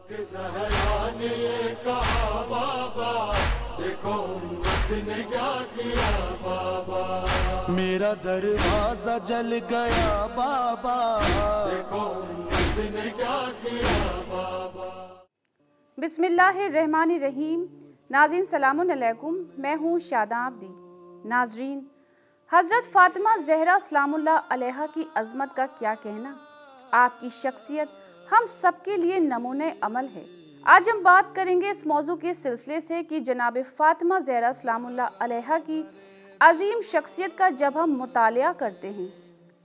के ज़हरा ने ये कहा बाबा, देखो उम्मत ने क्या किया बाबा। मेरा दरवाजा जल गया बाबा, देखो उम्मत ने क्या किया बाबा। बिस्मिल्लाहिर्रहमानिर्रहीम। नाज़रीन सलामुन अलैकुम, मैं हूँ शादाब दी। नाज़रीन, हज़रत फ़ातिमा ज़हरा सलामुल्लाह अलैहा की अज़मत का क्या कहना। आपकी शख्सियत हम सबके लिए नमूने अमल है। आज हम बात करेंगे इस मौजू के सिलसिले से कि जनाब फ़ातिमा ज़हरा सलामुल्लाह अलैहा की अजीम शख्सियत का जब हम मुतालिया करते हैं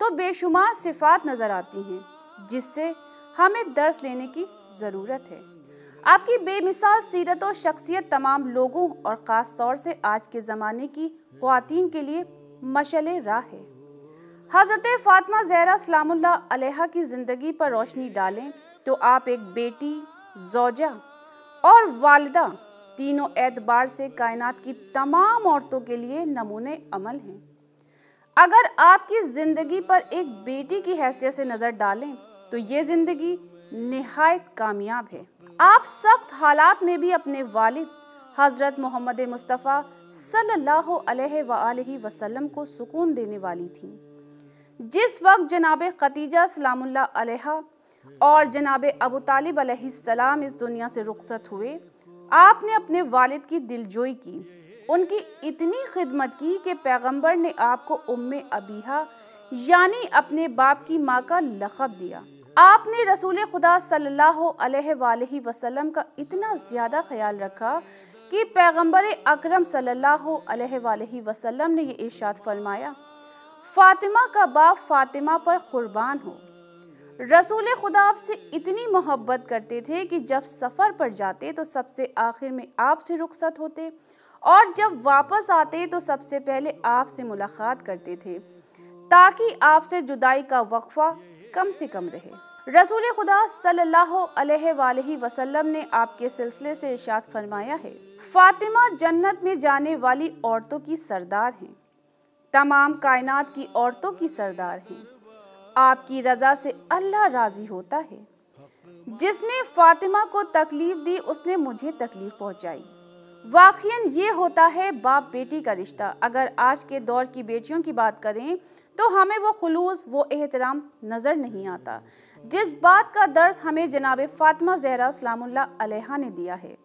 तो बेशुमार सिफ़ात नज़र आती हैं जिससे हमें दर्स लेने की ज़रूरत है। आपकी बेमिसाल सीरत और शख्सियत तमाम लोगों और ख़ास तौर से आज के ज़माने की ख़वातीन के लिए मशअले राह है। हज़रत फ़ातिमा ज़हरा सलामुल्लाह अलैहा की ज़िंदगी पर रोशनी डालें तो आप एक बेटी, ज़ौजा और वालिदा तीनों एतबार से कायनात की तमाम औरतों के लिए नमूने अमल हैं। अगर आपकी ज़िंदगी पर एक बेटी की हैसियत से नज़र डालें तो ये ज़िंदगी निहायत कामयाब है। आप सख्त हालात में भी अपने वालिद हज़रत मोहम्मद मुस्तफ़ा सल्लल्लाहु अलैहि वसल्लम को सुकून देने वाली थी। जिस वक्त जनाब खदीजा सलामुल्लाह अलैहा और जनाब अबू तालिब अलैहिस्सलाम इस दुनिया से रुखसत हुए, आपने अपने वालिद की दिलजोई की, उनकी इतनी खिदमत की कि पैगंबर ने आपको उम्मे अबीहा यानी अपने बाप की माँ का लक़ब दिया। आपने रसूल खुदा सल्लल्लाहु अलैहि वसल्लम का इतना ज़्यादा ख्याल रखा कि पैगंबर अकरम सल्लल्लाहु अलैहि वसल्लम ने ये इरशाद फरमाया, फ़ातिमा का बाप फ़ातिमा पर कुर्बान हो। रसूल खुदा आपसे इतनी मोहब्बत करते थे कि जब सफ़र पर जाते तो सबसे आखिर में आपसे रुखसत होते और जब वापस आते तो सबसे पहले आपसे मुलाकात करते थे ताकि आपसे जुदाई का वक्फा कम से कम रहे। रसूल खुदा सल्लल्लाहु अलैहि वसल्लम ने आपके सिलसिले से इरशाद फरमाया है, फ़ातिमा जन्नत में जाने वाली औरतों की सरदार हैं, तमाम कायनात की औरतों की सरदार हैं। आपकी रज़ा से अल्लाह राज़ी होता है। जिसने फ़ातिमा को तकलीफ़ दी उसने मुझे तकलीफ़ पहुँचाई। वाक़ियन ये होता है बाप बेटी का रिश्ता। अगर आज के दौर की बेटियों की बात करें तो हमें वो खुलूस, वो एहतराम नज़र नहीं आता जिस बात का दर्स हमें जनाब फ़ातिमा ज़हरा सलामुल्लाह अलैहा ने दिया है।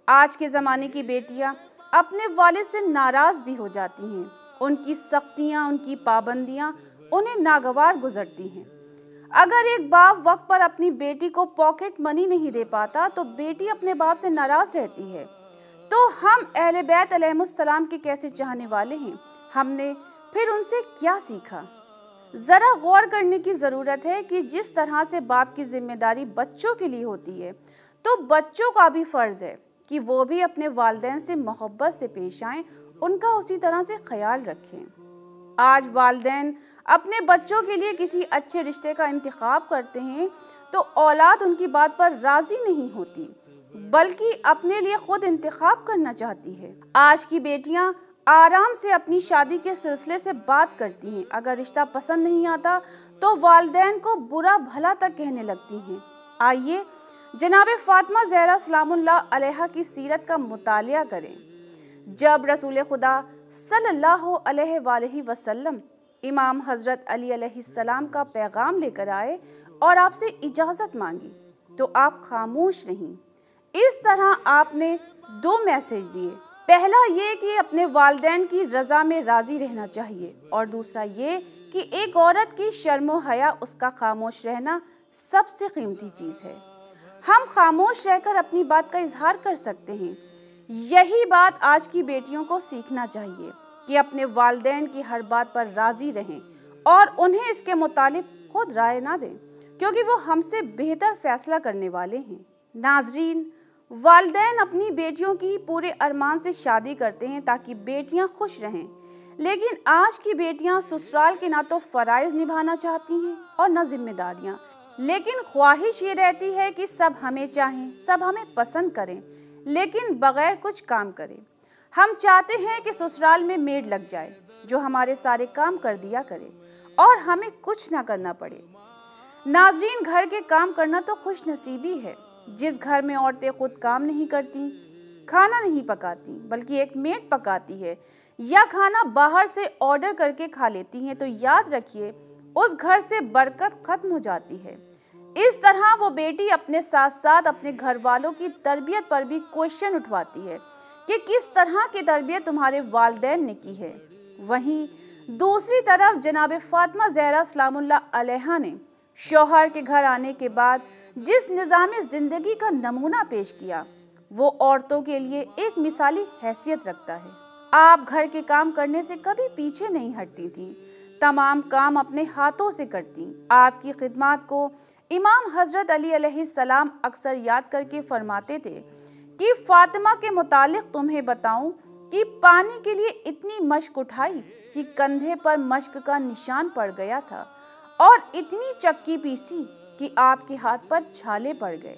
आज के ज़माने की बेटियां अपने वालिद से नाराज़ भी हो जाती हैं। उनकी सख्तियां, उनकी पाबंदियां उन्हें नागवार गुजरती हैं। अगर एक बाप वक्त पर अपनी बेटी को पॉकेट मनी नहीं दे पाता तो बेटी अपने बाप से नाराज़ रहती है। तो हम अहले बैत अलैहिमुस्सलाम के कैसे चाहने वाले हैं, हमने फिर उनसे क्या सीखा। ज़रा गौर करने की ज़रूरत है कि जिस तरह से बाप की जिम्मेदारी बच्चों के लिए होती है तो बच्चों का भी फ़र्ज़ है कि वो भी अपने वालिदैन से मोहब्बत से पेश आएँ, उनका उसी तरह से ख्याल रखें। आज वालिदैन अपने बच्चों के लिए किसी अच्छे रिश्ते का इंतखाब करते हैं तो औलाद उनकी बात पर राज़ी नहीं होती बल्कि अपने लिए खुद इंतखाब करना चाहती है। आज की बेटियां आराम से अपनी शादी के सिलसिले से बात करती हैं। अगर रिश्ता पसंद नहीं आता तो वालिदैन को बुरा भला तक कहने लगती हैं। आइए जनाब फ़ातिमा ज़हरा सलामुल्लाह अलैहा की सीरत का मुतालिया करें। जब रसूल खुदा सल्लल्लाहु अलैहि वसल्लम इमाम हज़रत अली अलैहिस्सलाम का पैगाम लेकर आए और आपसे इजाज़त मांगी तो आप खामोश रहीं। इस तरह आपने दो मैसेज दिए। पहला ये कि अपने वालिदैन की रज़ा में राज़ी रहना चाहिए और दूसरा ये कि एक औरत की शर्म व हया, उसका खामोश रहना सबसे कीमती चीज़ है। हम खामोश रहकर अपनी बात का इजहार कर सकते हैं। यही बात आज की बेटियों को सीखना चाहिए कि अपने वालिदैन की हर बात पर राज़ी रहें और उन्हें इसके मुतालिक खुद राय ना दें क्योंकि वो हमसे बेहतर फैसला करने वाले हैं। नाजरीन, वालिदैन अपनी बेटियों की पूरे अरमान से शादी करते हैं ताकि बेटियां खुश रहें, लेकिन आज की बेटियां ससुराल के ना तो फ़राइज़ निभाना चाहती हैं और न जिम्मेदारियां, लेकिन ख्वाहिश ये रहती है कि सब हमें चाहें, सब हमें पसंद करें लेकिन बगैर कुछ काम करें। हम चाहते हैं कि ससुराल में मेड लग जाए जो हमारे सारे काम कर दिया करे और हमें कुछ ना करना पड़े। नाजरीन, घर के काम करना तो खुश नसीबी है जिस घर में औरतें खुद काम नहीं करती, खाना नहीं पकाती, बल्कि एक मेड पकाती है या खाना बाहर से ऑर्डर करके खा लेती हैं, तो याद रखिए उस घर से बरकत खत्म हो जाती है। इस तरह वो बेटी अपने साथ साथ अपने घर वालों की तरबियत पर भी क्वेश्चन उठवाती है कि किस तरह की तरबियत तुम्हारे वालिदैन ने की है। वहीं दूसरी तरफ जनाब फातिमा ज़हरा सलामुल्लाह अलैहा ने शौहर के घर आने के बाद जिस निज़ाम ज़िंदगी का नमूना पेश किया, वो औरतों के लिए एक मिसाली हैसियत रखता है। आप घर के काम करने से कभी पीछे नहीं हटती थीं, तमाम काम अपने हाथों से करती। आपकी खिदमत को इमाम हजरत अली अलैहिस्सलाम अक्सर याद करके फरमाते थे कि फातिमा के मुतालिक तुम्हें बताऊं कि पानी के लिए इतनी मशक उठाई कि कंधे पर मशक का निशान पड़ गया था और इतनी चक्की पीसी कि आपके हाथ पर छाले पड़ गए।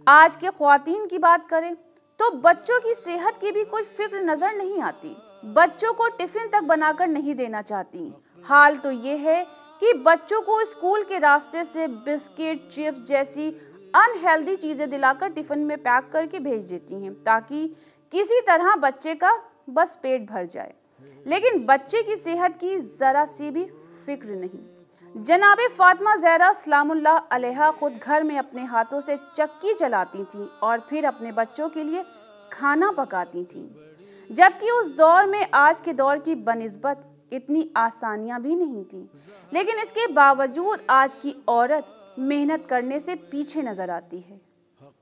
आज के ख्वातीन की बात करें तो बच्चों की सेहत की भी कोई फिक्र नजर नहीं आती। बच्चों को टिफिन तक बनाकर नहीं देना चाहती। हाल तो ये है कि बच्चों को स्कूल के रास्ते से बिस्किट, चिप्स जैसी अनहेल्दी चीजें दिलाकर टिफिन में पैक करके भेज देती हैं ताकि किसी तरह बच्चे का बस पेट भर जाए, लेकिन बच्चे की सेहत की जरा सी भी फिक्र नहीं। जनाबे फातिमा ज़हरा सलामुल्लाह अलैहा खुद घर में अपने हाथों से चक्की चलाती थी और फिर अपने बच्चों के लिए खाना पकाती थी, जबकि उस दौर में आज के दौर की बनिस्बत इतनी आसानियां भी नहीं थी। लेकिन इसके बावजूद आज की औरत मेहनत करने से पीछे नजर आती है।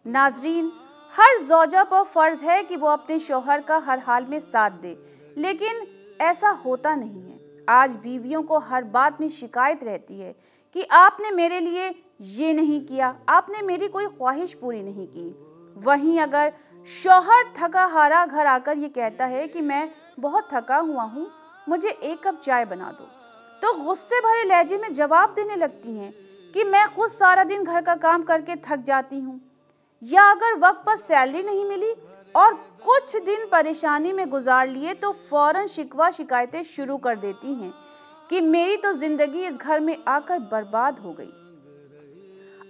नाजरीन, हर ज़ौजा पर फर्ज है कि वो अपने शौहर का हर हाल में साथ दे, लेकिन ऐसा होता नहीं है। आज बीवियों को हर बात में शिकायत रहती है कि आपने मेरे लिए ये नहीं किया, आपने मेरी कोई ख्वाहिश पूरी नहीं की। वहीं अगर शौहर थका हारा घर आकर ये कहता है कि मैं बहुत थका हुआ हूँ, मुझे एक कप चाय बना दो, तो गुस्से भरे लहजे में जवाब देने लगती हैं कि मैं खुद सारा दिन घर का काम करके थक जाती हूँ। या अगर वक्त पर सैलरी नहीं मिली और कुछ दिन परेशानी में गुजार लिए तो फौरन शिकवा शिकायतें शुरू कर देती हैं कि मेरी तो जिंदगी इस घर में आकर बर्बाद हो गई।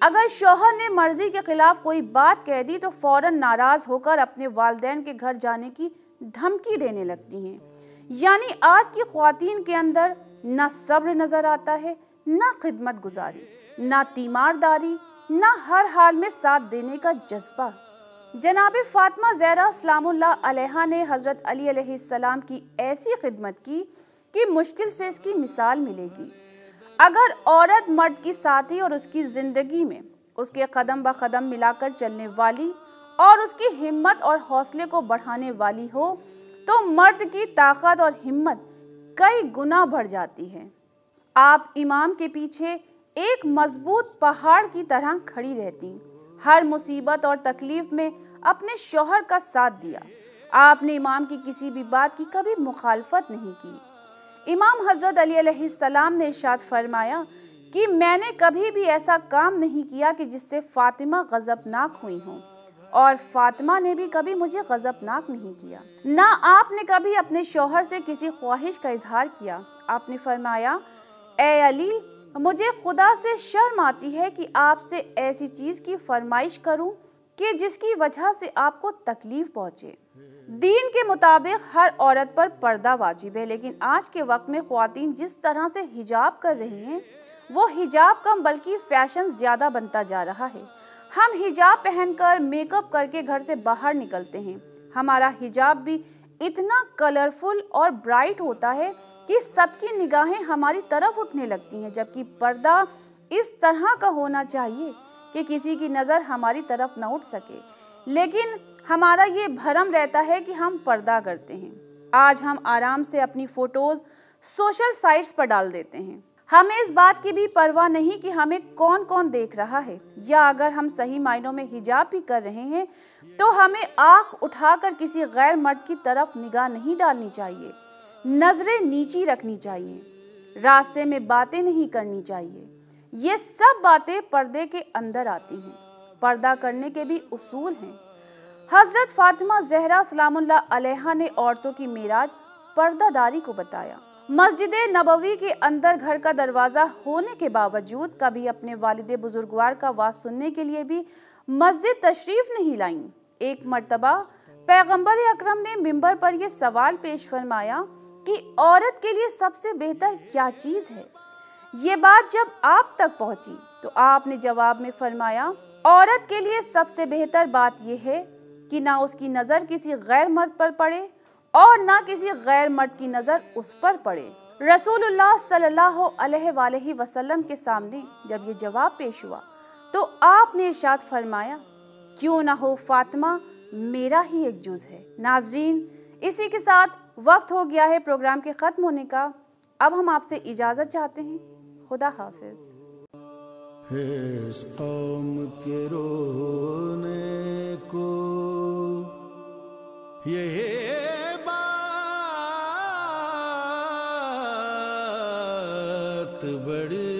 अगर शौहर ने मर्जी के खिलाफ कोई बात कह दी तो फौरन नाराज होकर अपने वालिदैन के घर जाने की धमकी देने लगती हैं। यानी आज की ख्वातीन के अंदर न सब्र नजर आता है, न खिदमत गुजारी, न तीमारदारी, न हर हाल में साथ देने का जज्बा। जनाब फातिमा ज़हरा सलामुल्लाह अलैहा ने हजरत अली अलैहिस्सलाम की ऐसी खिदमत की कि मुश्किल से इसकी मिसाल मिलेगी। अगर औरत मर्द की साथी और उसकी जिंदगी में उसके कदम ब कदम मिलाकर चलने वाली और उसकी हिम्मत और हौसले को बढ़ाने वाली हो तो मर्द की ताकत और हिम्मत कई गुना बढ़ जाती है। आप इमाम के पीछे एक मजबूत पहाड़ की तरह खड़ी रहती, हर मुसीबत और तकलीफ में अपने शौहर का साथ दिया। आपने इमाम की किसी भी बात की कभी मुखालफत नहीं की। इमाम हजरत अली अलैहिस्सलाम ने इरशाद फरमाया कि मैंने कभी भी ऐसा काम नहीं किया कि जिससे फातिमा गजबनाक हुई हों, और फातिमा ने भी कभी मुझे गजबनाक नहीं किया। ना आपने कभी अपने शौहर से किसी ख्वाहिश का इजहार किया। आपने फरमाया, ए अली, मुझे खुदा से शर्म आती है कि आपसे ऐसी चीज की फरमाइश करूं कि जिसकी वजह से आपको तकलीफ पहुंचे। दीन के मुताबिक हर औरत पर पर्दा वाजिब है, लेकिन आज के वक्त में ख्वातीन जिस तरह से हिजाब कर रही हैं वो हिजाब कम बल्कि फैशन ज्यादा बनता जा रहा है। हम हिजाब पहनकर मेकअप करके घर से बाहर निकलते हैं। हमारा हिजाब भी इतना कलरफुल और ब्राइट होता है कि सबकी निगाहें हमारी तरफ उठने लगती हैं, जबकि पर्दा इस तरह का होना चाहिए कि किसी की नज़र हमारी तरफ न उठ सके। लेकिन हमारा ये भरम रहता है कि हम पर्दा करते हैं। आज हम आराम से अपनी फ़ोटोज़ सोशल साइट्स पर डाल देते हैं। हमें इस बात की भी परवाह नहीं कि हमें कौन कौन देख रहा है, या अगर हम सही मायनों में हिजाब भी कर रहे हैं तो हमें आँख उठाकर किसी गैर मर्द की तरफ निगाह नहीं डालनी चाहिए, नजरें नीची रखनी चाहिए, रास्ते में बातें नहीं करनी चाहिए। ये सब बातें पर्दे के अंदर आती हैं। पर्दा करने के भी उसूल हैं। हजरत फातिमा ज़हरा सलामुल्लाह अलैहा ने औरतों की मेराज पर्दादारी को बताया। मस्जिद नबवी के अंदर घर का दरवाज़ा होने के बावजूद कभी अपने वालिद बुजुर्गवार का वाज सुनने के लिए भी मस्जिद तशरीफ नहीं लाईं। एक मर्तबा पैगंबर अकरम ने मिंबर पर यह सवाल पेश फरमाया कि औरत के लिए सबसे बेहतर क्या चीज़ है। ये बात जब आप तक पहुंची तो आपने जवाब में फरमाया, औरत के लिए सबसे बेहतर बात यह है कि ना उसकी नज़र किसी गैर मर्द पर पड़े और ना किसी गैर मर्द की नज़र उस पर पड़े। रसूलुल्लाह सल्लल्लाहु अलैहि वसल्लम के सामने जब ये जवाब पेश हुआ तो आपने इरशाद फरमाया, क्यों ना हो फातिमा मेरा ही एक जुज़ है। नाजरीन, इसी के साथ वक्त हो गया है प्रोग्राम के ख़त्म होने का। अब हम आपसे इजाज़त चाहते हैं। खुदा हाफिज़। इस कौम के रोने को ये बात बड़ी